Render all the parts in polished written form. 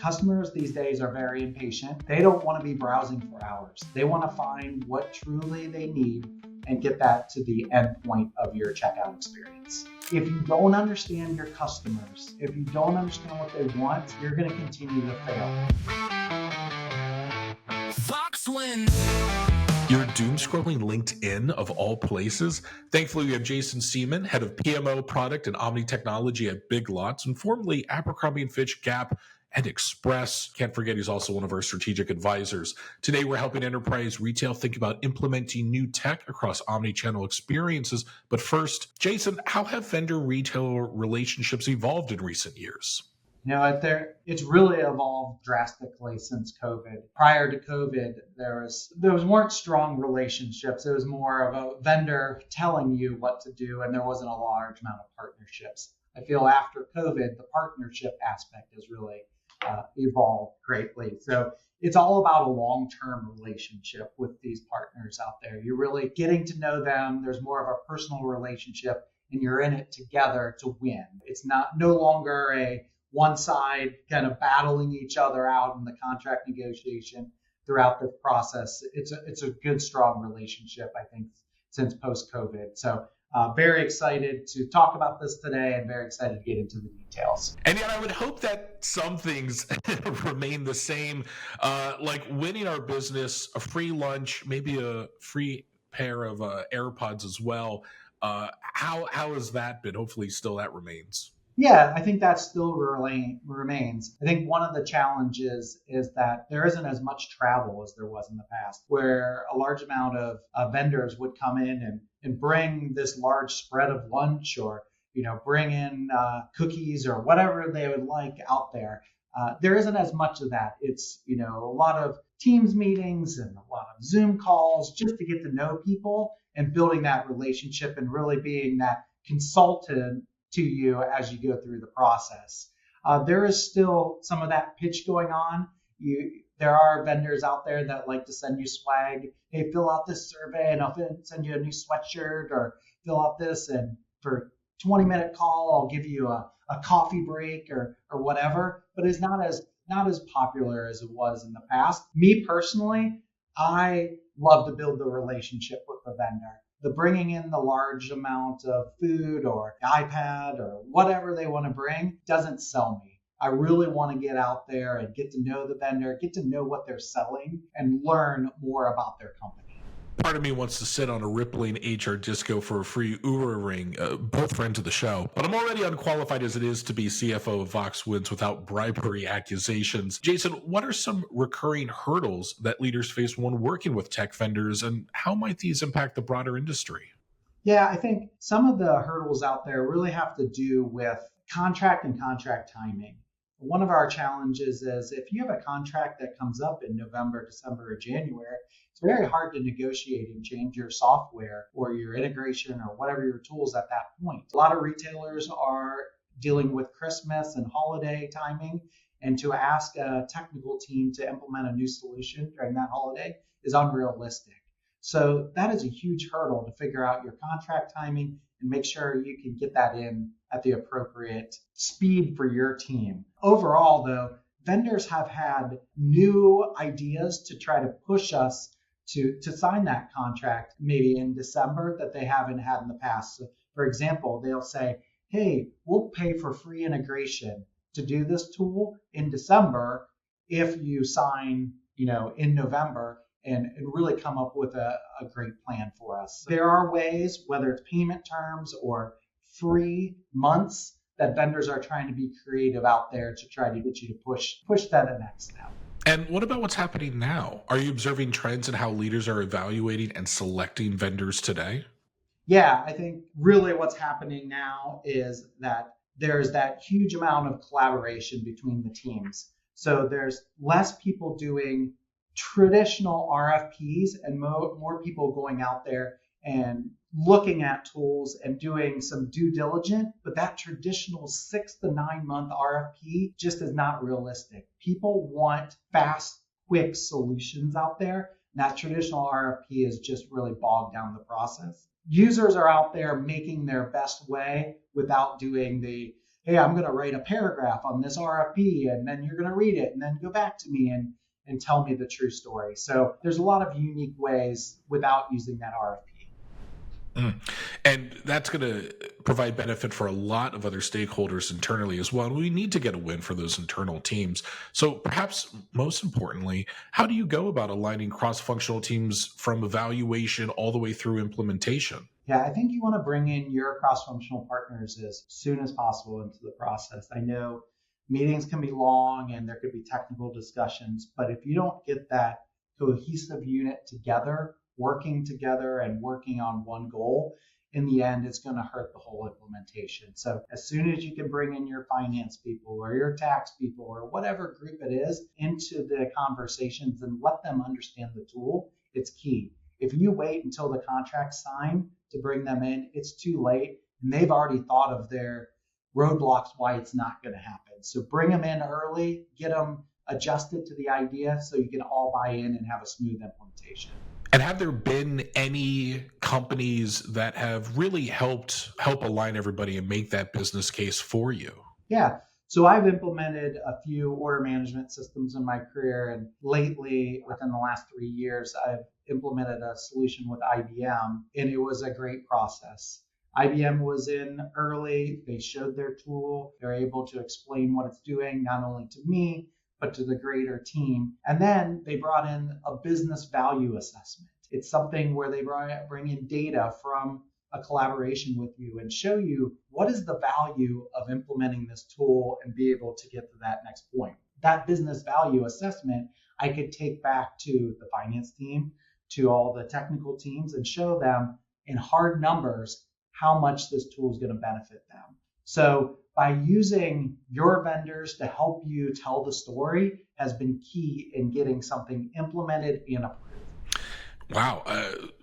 Customers these days are very impatient. They don't want to be browsing for hours. They want to find what truly they need and get that to the end point of your checkout experience. If you don't understand your customers, if you don't understand what they want, you're going to continue to fail. VOX Wins. You're doom scrolling LinkedIn of all places. Thankfully, we have Jason Seemann, head of PMO product and Omni technology at Big Lots, and formerly Abercrombie Fitch, Gap, and Express. Can't forget he's also one of our strategic advisors. Today, we're helping enterprise retail think about implementing new tech across omnichannel experiences. But first, Jason, how have vendor-retailer relationships evolved in recent years? It's really evolved drastically since COVID. Prior to COVID, there weren't strong relationships. It was more of a vendor telling you what to do, and there wasn't a large amount of partnerships. I feel after COVID, the partnership aspect has really evolved greatly. So it's all about a long-term relationship with these partners out there. You're really getting to know them. There's more of a personal relationship, and you're in it together to win. It's no longer a one side kind of battling each other out in the contract negotiation throughout the process. It's a good, strong relationship, I think, since post-COVID. So very excited to talk about this today and very excited to get into the details. And yet I would hope that some things remain the same, like winning our business, a free lunch, maybe a free pair of AirPods as well. How has that been? Hopefully still that remains. Yeah, I think that still remains. I think one of the challenges is that there isn't as much travel as there was in the past, where a large amount of vendors would come in and bring this large spread of lunch or bring in cookies or whatever they would like out there. There isn't as much of that. It's a lot of Teams meetings and a lot of Zoom calls just to get to know people and building that relationship and really being that consultant to you as you go through the process. There is still some of that pitch going on. There are vendors out there that like to send you swag. Hey, fill out this survey and I'll send you a new sweatshirt, or fill out this and for 20-minute call, I'll give you a coffee break or whatever. But it's not as popular as it was in the past. Me personally, I love to build the relationship with the vendor. The bringing in the large amount of food or iPad or whatever they want to bring doesn't sell me. I really want to get out there and get to know the vendor, get to know what they're selling, and learn more about their company. Part of me wants to sit on a rippling HR disco for a free Oura ring, both friends of the show. But I'm already unqualified as it is to be CFO of VOX Wins without bribery accusations. Jason, what are some recurring hurdles that leaders face when working with tech vendors, and how might these impact the broader industry? Yeah, I think some of the hurdles out there really have to do with contract and contract timing. One of our challenges is if you have a contract that comes up in November, December, or January, it's very hard to negotiate and change your software or your integration or whatever your tools at that point. A lot of retailers are dealing with Christmas and holiday timing, and to ask a technical team to implement a new solution during that holiday is unrealistic. So that is a huge hurdle to figure out your contract timing and make sure you can get that in at the appropriate speed for your team. Overall, though, vendors have had new ideas to try to push us to sign that contract maybe in December that they haven't had in the past. So, for example, they'll say, hey, we'll pay for free integration to do this tool in December if you sign, in November. And really come up with a great plan for us. There are ways, whether it's payment terms or free months, that vendors are trying to be creative out there to try to get you to push that to the next step. And what about what's happening now? Are you observing trends in how leaders are evaluating and selecting vendors today? Yeah, I think really what's happening now is that there's that huge amount of collaboration between the teams. So there's less people doing traditional RFPs and more people going out there and looking at tools and doing some due diligence, but that traditional 6 to 9 month RFP just is not realistic. People want fast, quick solutions out there. And that traditional RFP is just really bogged down the process. Users are out there making their best way without doing the hey, I'm going to write a paragraph on this RFP, and then you're going to read it and then go back to me and tell me the true story. So there's a lot of unique ways without using that RFP. And that's going to provide benefit for a lot of other stakeholders internally as well. We need to get a win for those internal teams. So perhaps most importantly, how do you go about aligning cross-functional teams from evaluation all the way through implementation? Yeah, I think you want to bring in your cross-functional partners as soon as possible into the process. I know meetings can be long and there could be technical discussions, but if you don't get that cohesive unit together, working together and working on one goal, in the end, it's going to hurt the whole implementation. So as soon as you can bring in your finance people or your tax people or whatever group it is into the conversations and let them understand the tool, it's key. If you wait until the contract's signed to bring them in, it's too late. And they've already thought of their roadblocks why it's not going to happen. So bring them in early, get them adjusted to the idea so you can all buy in and have a smooth implementation. And have there been any companies that have really help align everybody and make that business case for you? Yeah. So I've implemented a few order management systems in my career. And lately, within the last 3 years, I've implemented a solution with IBM, and it was a great process. IBM was in early. They showed their tool. They're able to explain what it's doing, not only to me, but to the greater team. And then they brought in a business value assessment. It's something where they bring in data from a collaboration with you and show you what is the value of implementing this tool and be able to get to that next point. That business value assessment, I could take back to the finance team, to all the technical teams, and show them in hard numbers how much this tool is going to benefit them. So by using your vendors to help you tell the story has been key in getting something implemented and approved. Wow.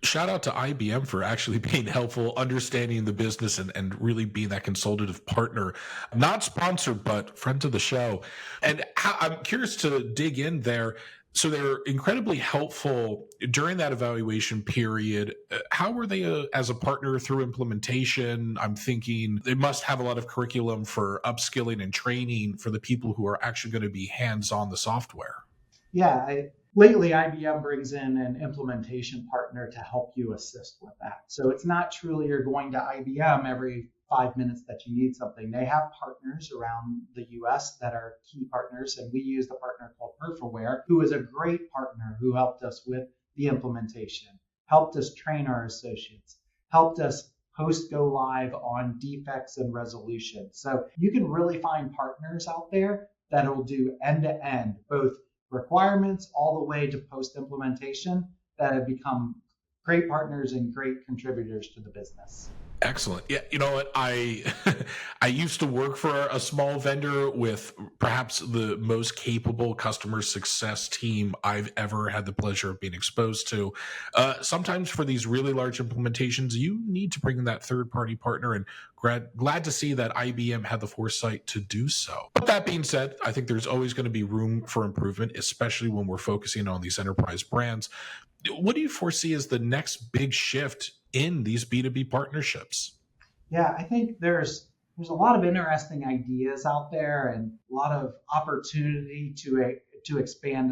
Shout out to IBM for actually being helpful, understanding the business and really being that consultative partner. Not sponsored, but friend to the show. And I'm curious to dig in there. So they're incredibly helpful during that evaluation period. How were they as a partner through implementation? I'm thinking they must have a lot of curriculum for upskilling and training for the people who are actually going to be hands-on the software. Yeah, lately IBM brings in an implementation partner to help you assist with that. So it's not truly you're going to IBM every 5 minutes that you need something. They have partners around the US that are key partners, and we use the partner called Perfaware, who is a great partner who helped us with the implementation, helped us train our associates, helped us post go live on defects and resolution. So you can really find partners out there that will do end to end, both requirements all the way to post implementation, that have become great partners and great contributors to the business. Excellent. Yeah, you know what? I used to work for a small vendor with perhaps the most capable customer success team I've ever had the pleasure of being exposed to. Sometimes for these really large implementations, you need to bring in that third-party partner, and glad to see that IBM had the foresight to do so. But that being said, I think there's always going to be room for improvement, especially when we're focusing on these enterprise brands. What do you foresee as the next big shift in these B2B partnerships? Yeah, I think there's a lot of interesting ideas out there and a lot of opportunity to expand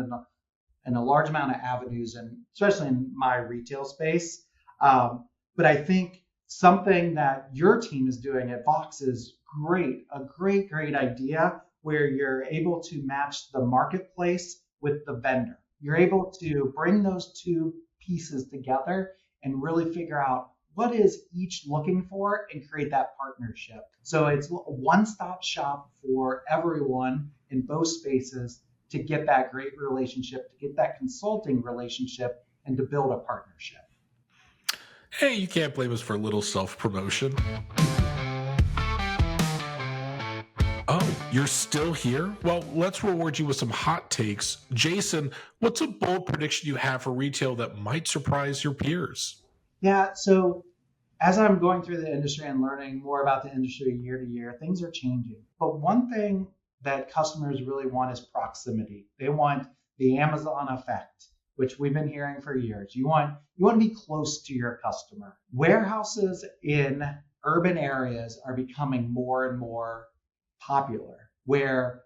in a large amount of avenues, and especially in my retail space. But I think something that your team is doing at VOX is a great idea, where you're able to match the marketplace with the vendor. You're able to bring those two pieces together and really figure out what is each looking for and create that partnership. So it's a one-stop shop for everyone in both spaces to get that great relationship, to get that consulting relationship, and to build a partnership. Hey, you can't blame us for a little self-promotion. Oh, you're still here? Well, let's reward you with some hot takes. Jason, what's a bold prediction you have for retail that might surprise your peers? Yeah, so as I'm going through the industry and learning more about the industry year to year, things are changing. But one thing that customers really want is proximity. They want the Amazon effect, which we've been hearing for years. You want to be close to your customer. Warehouses in urban areas are becoming more and more popular, where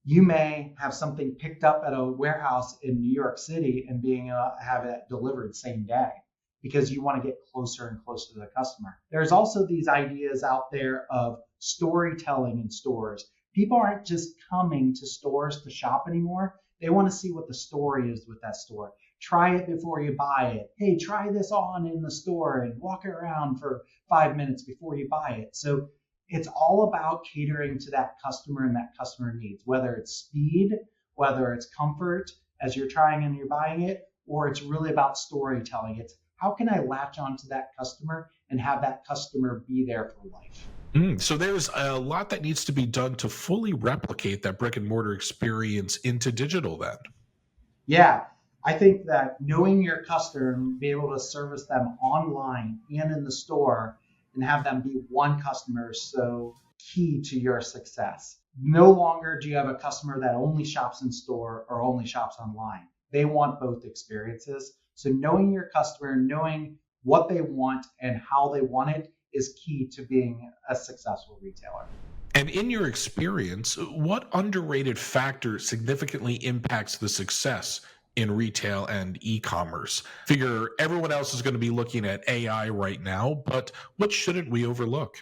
you may have something picked up at a warehouse in New York City and being able to have it delivered same day because you want to get closer and closer to the customer. There's also these ideas out there of storytelling in stores. People aren't just coming to stores to shop anymore. They want to see what the story is with that store. Try it before you buy it. Hey, try this on in the store and walk around for 5 minutes before you buy it. So it's all about catering to that customer and that customer needs, whether it's speed, whether it's comfort as you're trying and you're buying it, or it's really about storytelling. It's how can I latch onto that customer and have that customer be there for life? So there's a lot that needs to be done to fully replicate that brick and mortar experience into digital then. Yeah, I think that knowing your customer and be able to service them online and in the store and have them be one customer is so key to your success. No longer do you have a customer that only shops in store or only shops online. They want both experiences. So knowing your customer, knowing what they want and how they want it is key to being a successful retailer. And in your experience, what underrated factor significantly impacts the success in retail and e-commerce? Figure everyone else is going to be looking at AI right now, but what shouldn't we overlook?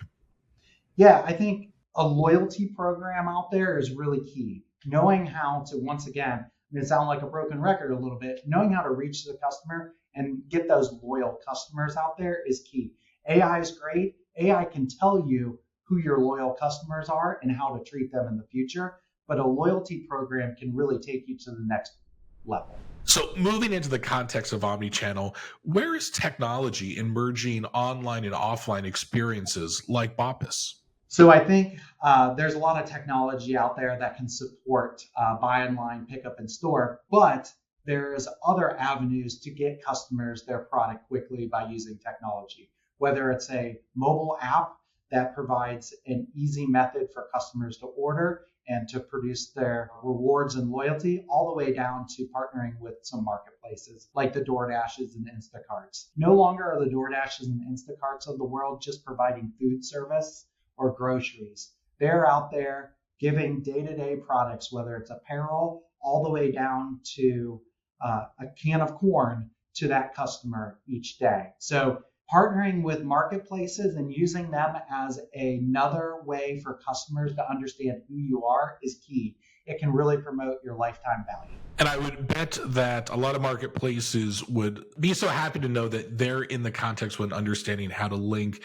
Yeah, I think a loyalty program out there is really key. Knowing how to, once again, it sound like a broken record a little bit, knowing how to reach the customer and get those loyal customers out there is key. AI is great. AI can tell you who your loyal customers are and how to treat them in the future, but a loyalty program can really take you to the next level. So moving into the context of omnichannel, where is technology in merging online and offline experiences like BOPIS? So I think there's a lot of technology out there that can support buy online, pick up in store, but there's other avenues to get customers their product quickly by using technology, whether it's a mobile app that provides an easy method for customers to order and to produce their rewards and loyalty, all the way down to partnering with some marketplaces like the DoorDashes and Instacarts. No longer are the DoorDashes and Instacarts of the world just providing food service or groceries. They're out there giving day-to-day products, whether it's apparel, all the way down to a can of corn to that customer each day. So partnering with marketplaces and using them as another way for customers to understand who you are is key. It can really promote your lifetime value. And I would bet that a lot of marketplaces would be so happy to know that they're in the context when understanding how to link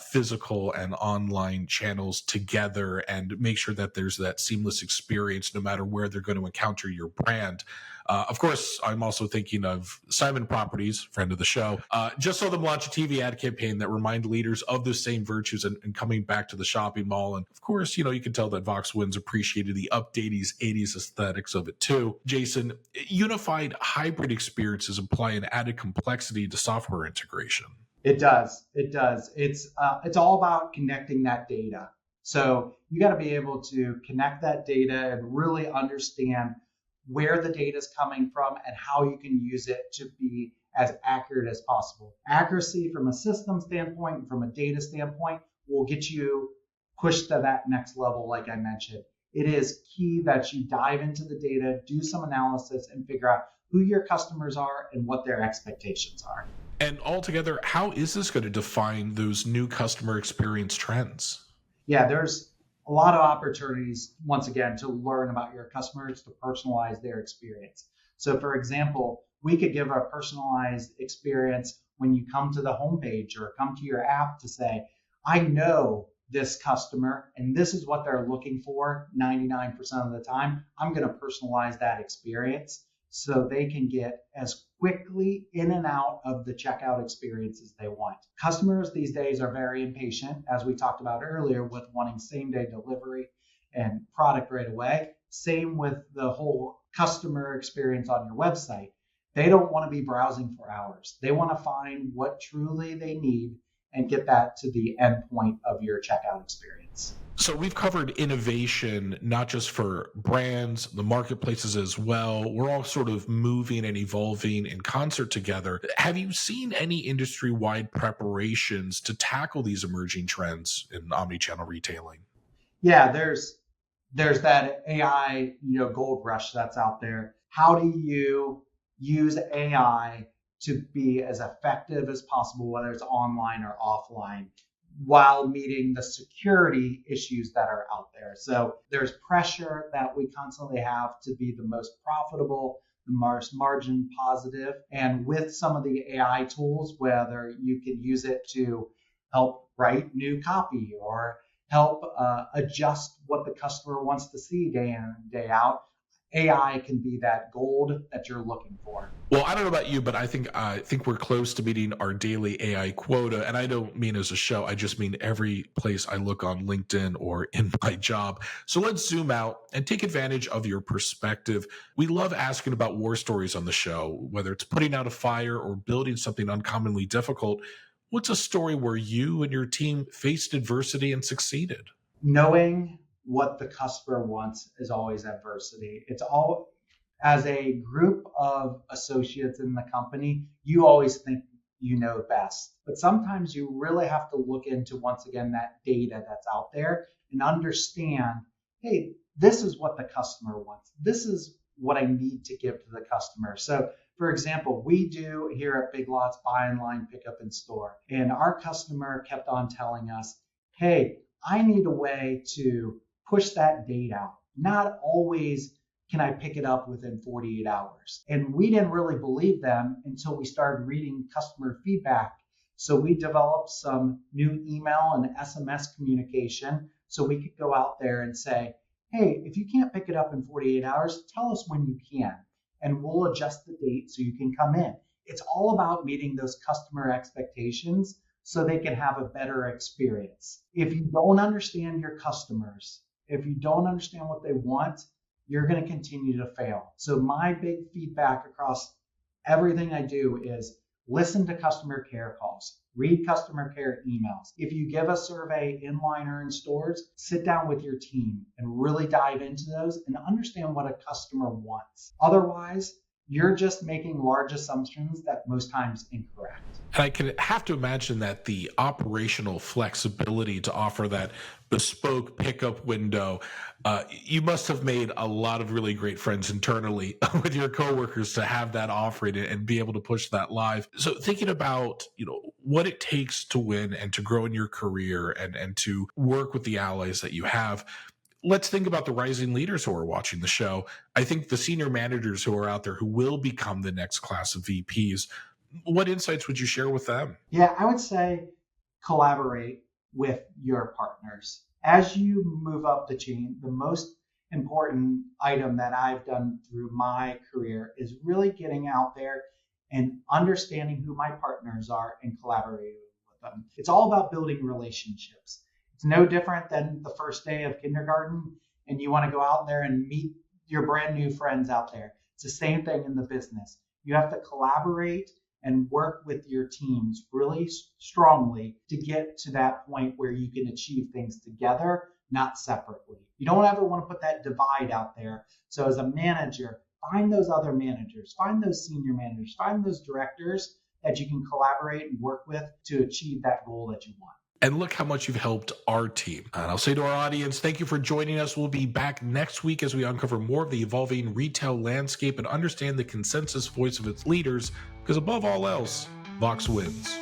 physical and online channels together and make sure that there's that seamless experience no matter where they're going to encounter your brand. Of course, I'm also thinking of Simon Properties, friend of the show. Just saw them launch a TV ad campaign that remind leaders of the same virtues and coming back to the shopping mall. And of course, you can tell that VOX Wins appreciated the updated 80s aesthetics of it too. Jason, unified hybrid experiences apply an added complexity to software integration. It does. It's all about connecting that data. So you got to be able to connect that data and really understand where the data is coming from and how you can use it to be as accurate as possible. Accuracy from a system standpoint and from a data standpoint will get you pushed to that next level, like I mentioned. It is key that you dive into the data, do some analysis, and figure out who your customers are and what their expectations are. And altogether, how is this going to define those new customer experience trends? Yeah, there's a lot of opportunities, once again, to learn about your customers, to personalize their experience. So for example, we could give a personalized experience when you come to the homepage or come to your app to say, I know this customer and this is what they're looking for 99% of the time. I'm going to personalize that experience so they can get as quickly in and out of the checkout experience as they want. Customers these days are very impatient, as we talked about earlier, with wanting same-day delivery and product right away. Same with the whole customer experience on your website. They don't want to be browsing for hours. They want to find what truly they need and get that to the end point of your checkout experience. So we've covered innovation, not just for brands, the marketplaces as well. We're all sort of moving and evolving in concert together. Have you seen any industry-wide preparations to tackle these emerging trends in omnichannel retailing? Yeah, there's that AI, gold rush that's out there. How do you use AI to be as effective as possible, whether it's online or offline, while meeting the security issues that are out there? So there's pressure that we constantly have to be the most profitable, the most margin positive. And with some of the AI tools, whether you can use it to help write new copy or help adjust what the customer wants to see day in and day out, AI can be that gold that you're looking for. Well, I don't know about you, but I think we're close to meeting our daily AI quota. And I don't mean as a show, I just mean every place I look on LinkedIn or in my job. So let's zoom out and take advantage of your perspective. We love asking about war stories on the show, whether it's putting out a fire or building something uncommonly difficult. What's a story where you and your team faced adversity and succeeded? Knowing what the customer wants is always adversity. It's all, as a group of associates in the company, you always think you know best. But sometimes you really have to look into, once again, that data that's out there and understand, hey, this is what the customer wants. This is what I need to give to the customer. So for example, we do here at Big Lots buy online, pick up in store. And our customer kept on telling us, hey, I need a way to push that date out. Not always can I pick it up within 48 hours. And we didn't really believe them until we started reading customer feedback. So we developed some new email and SMS communication so we could go out there and say, hey, if you can't pick it up in 48 hours, tell us when you can, and we'll adjust the date so you can come in. It's all about meeting those customer expectations so they can have a better experience. If you don't understand your customers, if you don't understand what they want, you're going to continue to fail. So my big feedback across everything I do is listen to customer care calls, read customer care emails. If you give a survey inline or in stores, sit down with your team and really dive into those and understand what a customer wants. Otherwise, you're just making large assumptions that most times incorrect. And I can have to imagine that the operational flexibility to offer that bespoke pickup window, you must have made a lot of really great friends internally with your coworkers to have that offering and be able to push that live. So thinking about, what it takes to win and to grow in your career and to work with the allies that you have, let's think about the rising leaders who are watching the show. I think the senior managers who are out there who will become the next class of VPs. What insights would you share with them? Yeah, I would say collaborate with your partners. As you move up the chain, the most important item that I've done through my career is really getting out there and understanding who my partners are and collaborating with them. It's all about building relationships. It's no different than the first day of kindergarten and you want to go out there and meet your brand new friends out there. It's the same thing in the business. You have to collaborate and work with your teams really strongly to get to that point where you can achieve things together, not separately. You don't ever want to put that divide out there. So as a manager, find those other managers, find those senior managers, find those directors that you can collaborate and work with to achieve that goal that you want. And look how much you've helped our team. And I'll say to our audience, thank you for joining us. We'll be back next week as we uncover more of the evolving retail landscape and understand the consensus voice of its leaders, because above all else, VOX wins.